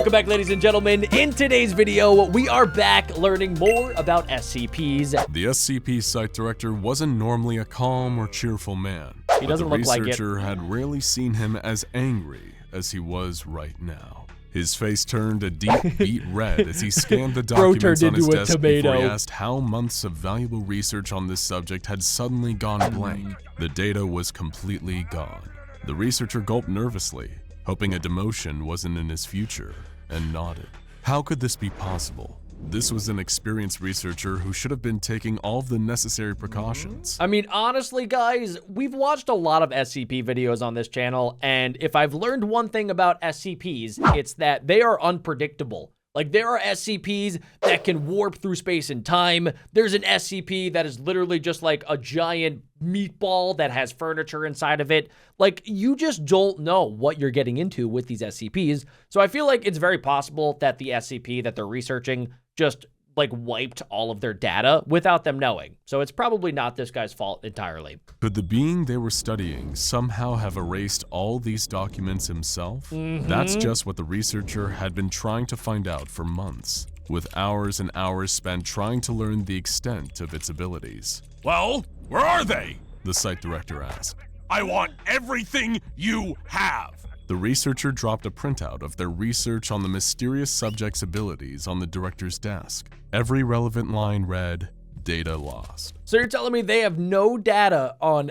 Welcome back, ladies and gentlemen. In today's video, we are back learning more about SCPs. The SCP site director wasn't normally a calm or cheerful man. He doesn't look like it. The researcher had rarely seen him as angry as he was right now. His face turned a deep beet red as he scanned the documents on his desk before he asked how months of valuable research on this subject had suddenly gone blank. The data was completely gone. The researcher gulped nervously, hoping a demotion wasn't in his future, and nodded. How could this be possible? This was an experienced researcher who should have been taking all of the necessary precautions. I mean, honestly, guys, we've watched a lot of SCP videos on this channel, and if I've learned one thing about SCPs, it's that they are unpredictable. Like, there are SCPs that can warp through space and time. There's an SCP that is literally just like a giant meatball that has furniture inside of it. Like, you just don't know what you're getting into with these SCPs. So I feel like it's very possible that the SCP that they're researching just like wiped all of their data without them knowing. So it's probably not this guy's fault entirely. Could the being they were studying somehow have erased all these documents himself? That's just what the researcher had been trying to find out for months, with hours and hours spent trying to learn the extent of its abilities. Well, where are they? The site director asked. I want everything you have. The researcher dropped a printout of their research on the mysterious subject's abilities on the director's desk. Every relevant line read, "Data lost." So you're telling me they have no data on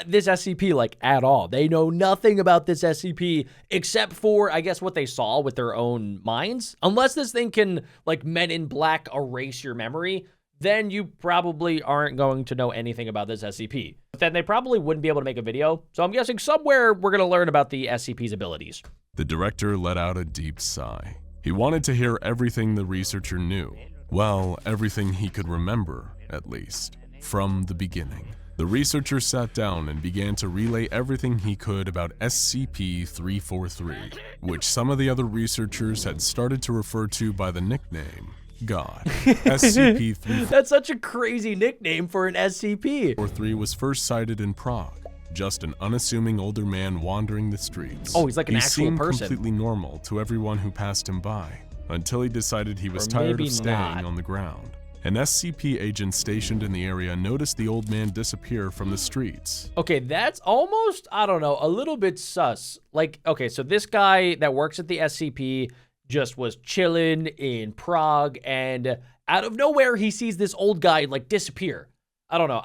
this SCP, like, at all? They know nothing about this SCP except for, I guess, what they saw with their own minds? Unless this thing can, like, Men in Black erase your memory, then you probably aren't going to know anything about this SCP. But then they probably wouldn't be able to make a video. So I'm guessing somewhere we're going to learn about the SCP's abilities. The director let out a deep sigh. He wanted to hear everything the researcher knew. Well, everything he could remember, at least, from the beginning. The researcher sat down and began to relay everything he could about SCP-343, which some of the other researchers had started to refer to by the nickname God. SCP-343 That's such a crazy nickname for an SCP. was first sighted in Prague. Just an unassuming older man wandering the streets. Oh, he's like an actual person. He seemed completely normal to everyone who passed him by, until he decided he was tired of staying on the ground. An SCP agent stationed in the area noticed the old man disappear from the streets. Okay, that's almost, I don't know, a little bit sus. Like, okay, so this guy that works at the SCP just was chilling in Prague, and out of nowhere, he sees this old guy, like, disappear. I don't know.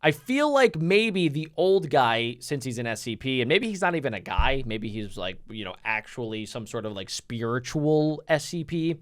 I feel like maybe the old guy, since he's an SCP, and maybe he's not even a guy, maybe he's, like, you know, actually some sort of, like, spiritual SCP.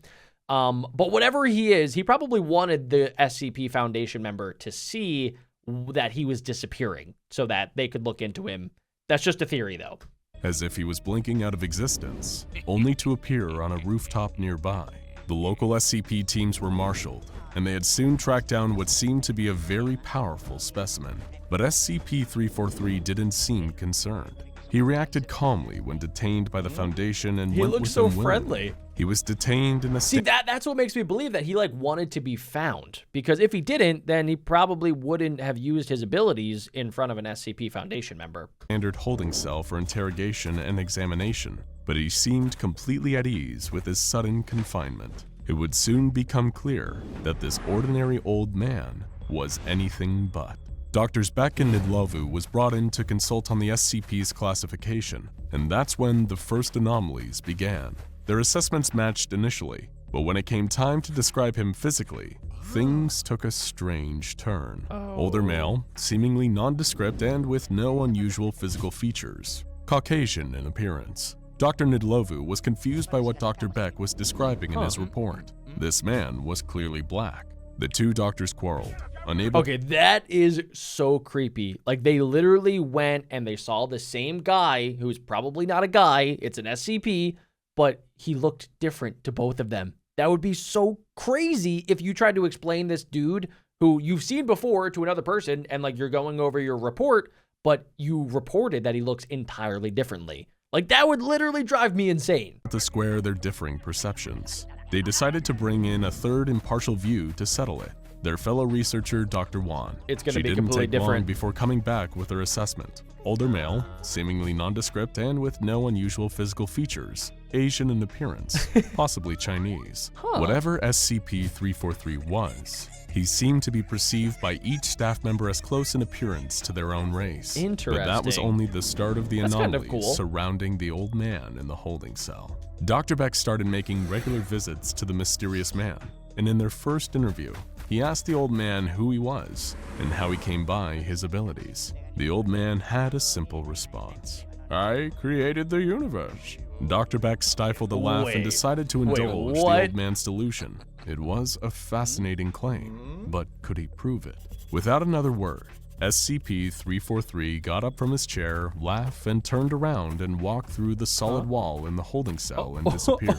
But whatever he is, he probably wanted the SCP Foundation member to see that he was disappearing so that they could look into him. That's just a theory, though. As if he was blinking out of existence, only to appear on a rooftop nearby. The local SCP teams were marshaled, and they had soon tracked down what seemed to be a very powerful specimen. But SCP-343 didn't seem concerned. He reacted calmly when detained by the Foundation and went with them willingly. He looked so friendly. He was detained in a See, that's what makes me believe that he, like, wanted to be found. Because if he didn't, then he probably wouldn't have used his abilities in front of an SCP Foundation member. Standard holding cell for interrogation and examination, but he seemed completely at ease with his sudden confinement. It would soon become clear that this ordinary old man was anything but. Drs. Beck and Nidlovu was brought in to consult on the SCP's classification, and that's when the first anomalies began. Their assessments matched initially, but when it came time to describe him physically, things took a strange turn. Older male, seemingly nondescript and with no unusual physical features. Caucasian in appearance. Dr. Nidlovu was confused by what Dr. Beck was describing in his report. This man was clearly black. The two doctors quarreled. Okay, that is so creepy. Like, they literally went and they saw the same guy, who's probably not a guy, it's an SCP, but he looked different to both of them. That would be so crazy if you tried to explain this dude who you've seen before to another person, and, like, you're going over your report, but you reported that he looks entirely differently. Like, that would literally drive me insane. To square their differing perceptions, they decided to bring in a third impartial view to settle it. Their fellow researcher, Dr. Wan. It's going to be She completely didn't take long different before coming back with her assessment. Older male, seemingly nondescript and with no unusual physical features. Asian in appearance, possibly Chinese. Whatever SCP-343 was, he seemed to be perceived by each staff member as close in appearance to their own race. Interesting. But that was only the start of the That's kind anomalies of cool. surrounding the old man in the holding cell. Dr. Beck started making regular visits to the mysterious man, and in their first interview, he asked the old man who he was and how he came by his abilities. The old man had a simple response. I created the universe. Dr. Beck stifled a laugh and decided to indulge the old man's delusion. It was a fascinating claim, but could he prove it? Without another word, SCP-343 got up from his chair, laughed, and turned around and walked through the solid wall in the holding cell and disappeared.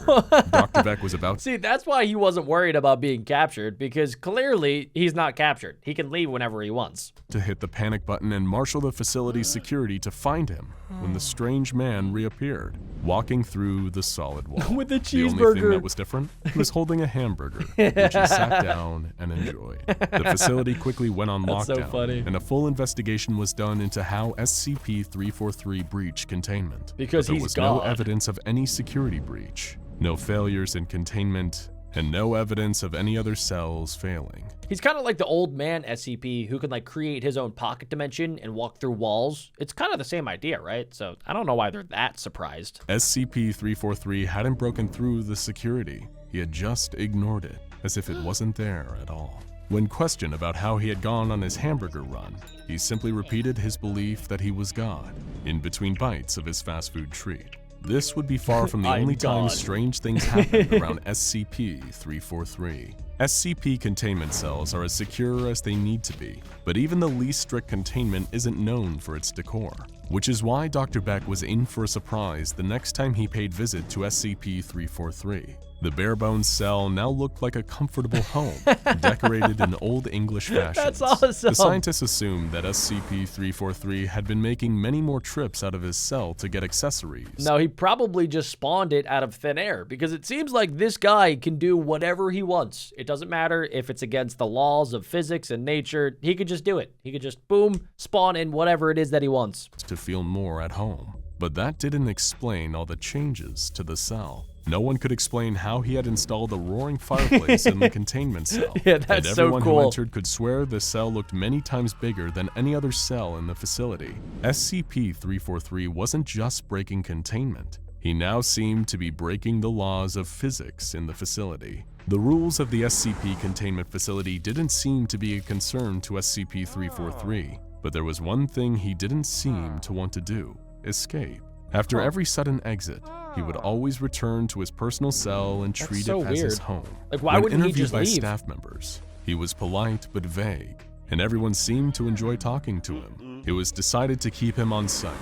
Dr. Beck was about to... See, that's why he wasn't worried about being captured, because clearly he's not captured. He can leave whenever he wants. to hit the panic button and marshal the facility's security to find him when the strange man reappeared, walking through the solid wall. With a The only thing cheeseburger. that was different, he was holding a hamburger, which he sat down and enjoyed. The facility quickly went on That's so lockdown, funny. and a full investigation was done into how SCP-343 breached containment. Because But there he's was no God. evidence of any security breach, no failures in containment, and no evidence of any other cells failing. He's kind of like the old man SCP who can like create his own pocket dimension and walk through walls. It's kind of the same idea, right? So I don't know why they're that surprised. SCP-343 hadn't broken through the security. He had just ignored it, as if it wasn't there at all. When questioned about how he had gone on his hamburger run, he simply repeated his belief that he was God, in between bites of his fast food treat. This would be far from the I'm only time God. strange things happened around SCP-343. SCP containment cells are as secure as they need to be, but even the least strict containment isn't known for its decor, which is why Dr. Beck was in for a surprise the next time he paid visit to SCP-343. The bare-bones cell now looked like a comfortable home, decorated in Old English fashions. That's awesome. The scientists assumed that SCP-343 had been making many more trips out of his cell to get accessories. No, he probably just spawned it out of thin air because it seems like this guy can do whatever he wants. It doesn't matter if it's against the laws of physics and nature. He could just do it. He could just boom, spawn in whatever it is that he wants. To feel more at home. But that didn't explain all the changes to the cell. No one could explain how he had installed a roaring fireplace in the containment cell. Yeah, that's and so everyone cool. who entered could swear the cell looked many times bigger than any other cell in the facility. SCP-343 wasn't just breaking containment. He now seemed to be breaking the laws of physics in the facility. The rules of the SCP containment facility didn't seem to be a concern to SCP-343, but there was one thing he didn't seem to want to do: escape. After every sudden exit, he would always return to his personal cell and treat so it as his weird. home. Like, why When wouldn't he interviewed just by leave? staff members, he was polite but vague, and everyone seemed to enjoy talking to him. It was decided to keep him on site,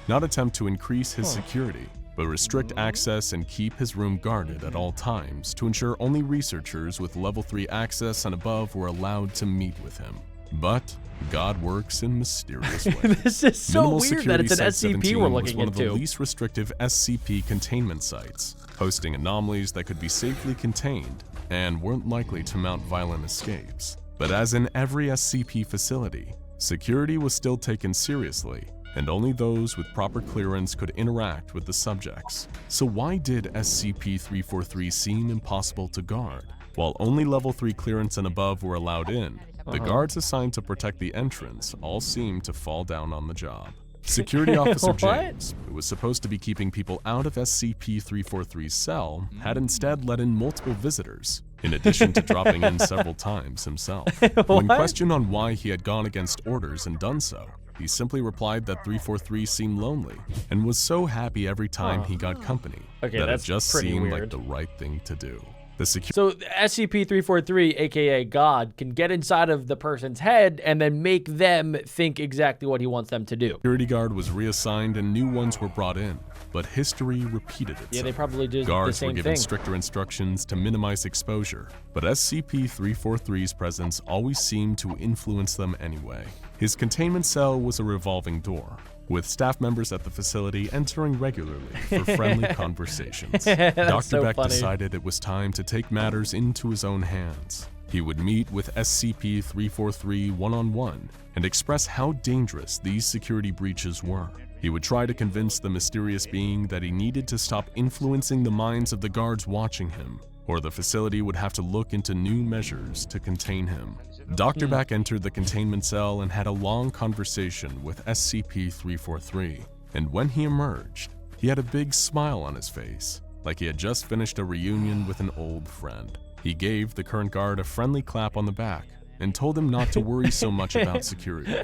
not attempt to increase his security, but restrict access and keep his room guarded at all times to ensure only researchers with level 3 access and above were allowed to meet with him. But God works in mysterious ways. This is so Minimal weird that it's an Security Site SCP we're 17 was looking one of the into. least restrictive SCP containment sites, hosting anomalies that could be safely contained and weren't likely to mount violent escapes. But as in every SCP facility, security was still taken seriously, and only those with proper clearance could interact with the subjects. So why did SCP-343 seem impossible to guard? While only level 3 clearance and above were allowed in, the guards assigned to protect the entrance all seemed to fall down on the job. Security Officer What? James, who was supposed to be keeping people out of SCP-343's cell, had instead let in multiple visitors, in addition to dropping in several times himself. When What? questioned on why he had gone against orders and done so, he simply replied that 343 seemed lonely and was so happy every time he got company Okay, that it that's just pretty seemed weird. like the right thing to do. The security So SCP-343, aka God, can get inside of the person's head and then make them think exactly what he wants them to do. guard was reassigned and new ones were brought in, but history repeated itself. Yeah, they probably did the Guards were same given thing. stricter instructions to minimize exposure, but SCP-343's presence always seemed to influence them anyway. His containment cell was a revolving door, with staff members at the facility entering regularly for friendly conversations. Dr. so Beck funny. decided it was time to take matters into his own hands. He would meet with SCP-343 one-on-one and express how dangerous these security breaches were. He would try to convince the mysterious being that he needed to stop influencing the minds of the guards watching him, or the facility would have to look into new measures to contain him. Dr. Back entered the containment cell and had a long conversation with SCP-343, and when he emerged, he had a big smile on his face, like he had just finished a reunion with an old friend. He gave the current guard a friendly clap on the back and told him not to worry so much about security.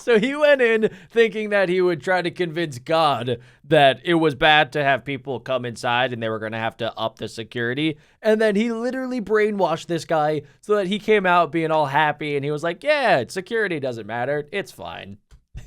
So he went in thinking that he would try to convince God that it was bad to have people come inside and they were going to have to up the security. And then he literally brainwashed this guy so that he came out being all happy and he was like, yeah, security doesn't matter. It's fine.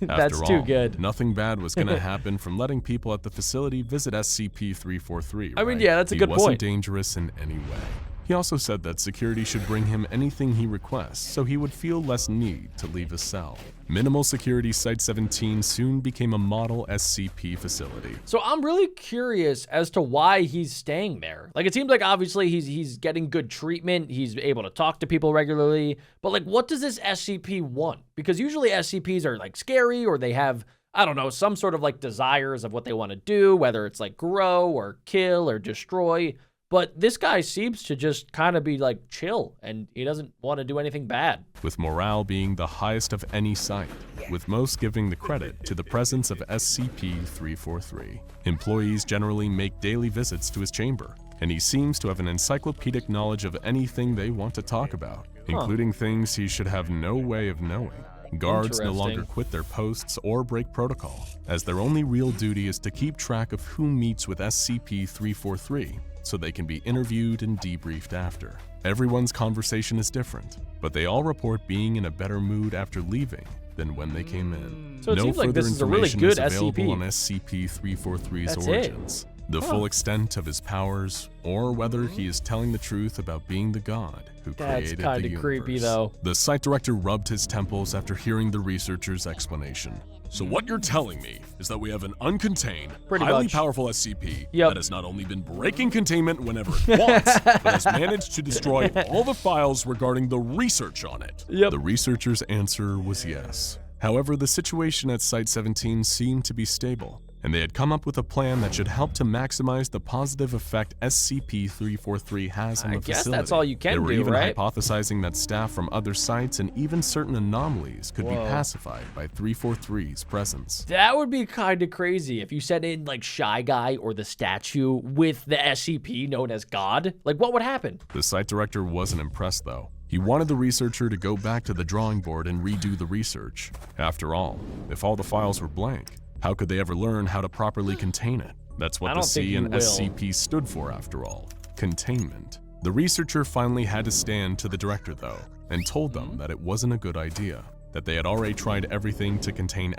That's After too all, good. Nothing bad was going to happen from letting people at the facility visit SCP-343, I mean, right? yeah, that's a good He wasn't point. dangerous in any way. He also said that security should bring him anything he requests so he would feel less need to leave his cell. Minimal Security Site-17 soon became a model SCP facility. So I'm really curious as to why he's staying there. Like, it seems like obviously he's getting good treatment. He's able to talk to people regularly. But like, what does this SCP want? Because usually SCPs are like scary, or they have, I don't know, some sort of like desires of what they want to do, whether it's like grow or kill or destroy. But this guy seems to just kind of be like chill, and he doesn't want to do anything bad. With morale being the highest of any site, with most giving the credit to the presence of SCP-343. Employees generally make daily visits to his chamber, and he seems to have an encyclopedic knowledge of anything they want to talk about, including things he should have no way of knowing. Guards no longer quit their posts or break protocol, as their only real duty is to keep track of who meets with SCP-343, so they can be interviewed and debriefed after. Everyone's conversation is different, but they all report being in a better mood after leaving than when they came in. So it No seems like further this is a really information good is available SCP. on SCP-343's That's origins, the full extent of his powers, or whether he is telling the truth about being the god who That's created the kind of universe. creepy, though. The site director rubbed his temples after hearing the researcher's explanation. So what you're telling me is that we have an uncontained, Pretty highly much. powerful SCP Yep. that has not only been breaking containment whenever it wants, but has managed to destroy all the files regarding the research on it. Yep. The researcher's answer was yes. However, the situation at Site-17 seemed to be stable, and they had come up with a plan that should help to maximize the positive effect SCP-343 has on I the guess facility. that's all you can They were do, even right? hypothesizing that staff from other sites and even certain anomalies could be Whoa. pacified by 343's presence. That would be kind of crazy if you sent in like Shy Guy or the statue with the SCP known as God. Like, what would happen? The site director wasn't impressed, though. He wanted the researcher to go back to the drawing board and redo the research. After all, if all the files were blank, how could they ever learn how to properly contain it? That's I what the don't think C you in will. SCP stood for, after all. Containment. The researcher finally had to stand to the director, though, and told them that it wasn't a good idea. That they had already tried everything to contain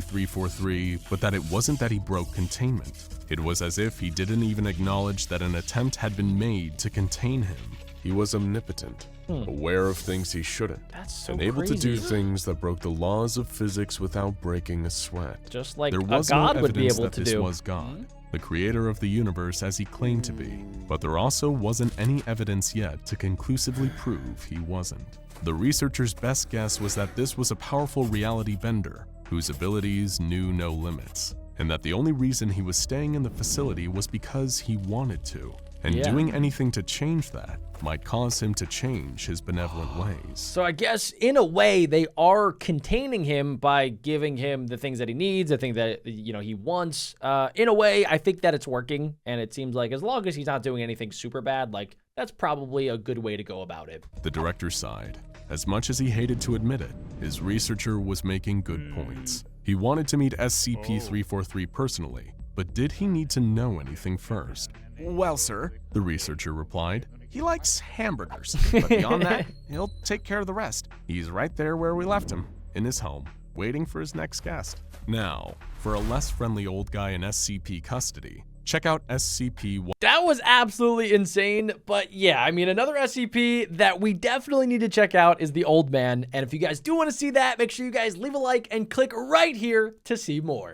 SCP-343, but that it wasn't that he broke containment. It was as if he didn't even acknowledge that an attempt had been made to contain him. He was omnipotent, aware of things he shouldn't, That's so and able to do crazy. things that broke the laws of physics without breaking a sweat. Just like There a was no God would be evidence able that to this do. was God, the creator of the universe as he claimed to be, but there also wasn't any evidence yet to conclusively prove he wasn't. The researcher's best guess was that this was a powerful reality bender whose abilities knew no limits, and that the only reason he was staying in the facility was because he wanted to, and Yeah. doing anything to change that might cause him to change his benevolent ways. So I guess in a way they are containing him by giving him the things that he needs, the things that he wants. In a way, I think that it's working, and it seems like as long as he's not doing anything super bad, like that's probably a good way to go about it. The director sighed. As much as he hated to admit it, his researcher was making good points. He wanted to meet SCP-343 personally, but did he need to know anything first? Well, sir, The researcher replied. he likes hamburgers, but beyond that, he'll take care of the rest. He's right there where we left him. In his home, waiting for his next guest. Now, for a less friendly old guy in SCP custody, check out SCP-1. That was absolutely insane, but yeah, I mean, another SCP that we definitely need to check out is the Old Man, and if you guys do want to see that, make sure you guys leave a like and click right here to see more.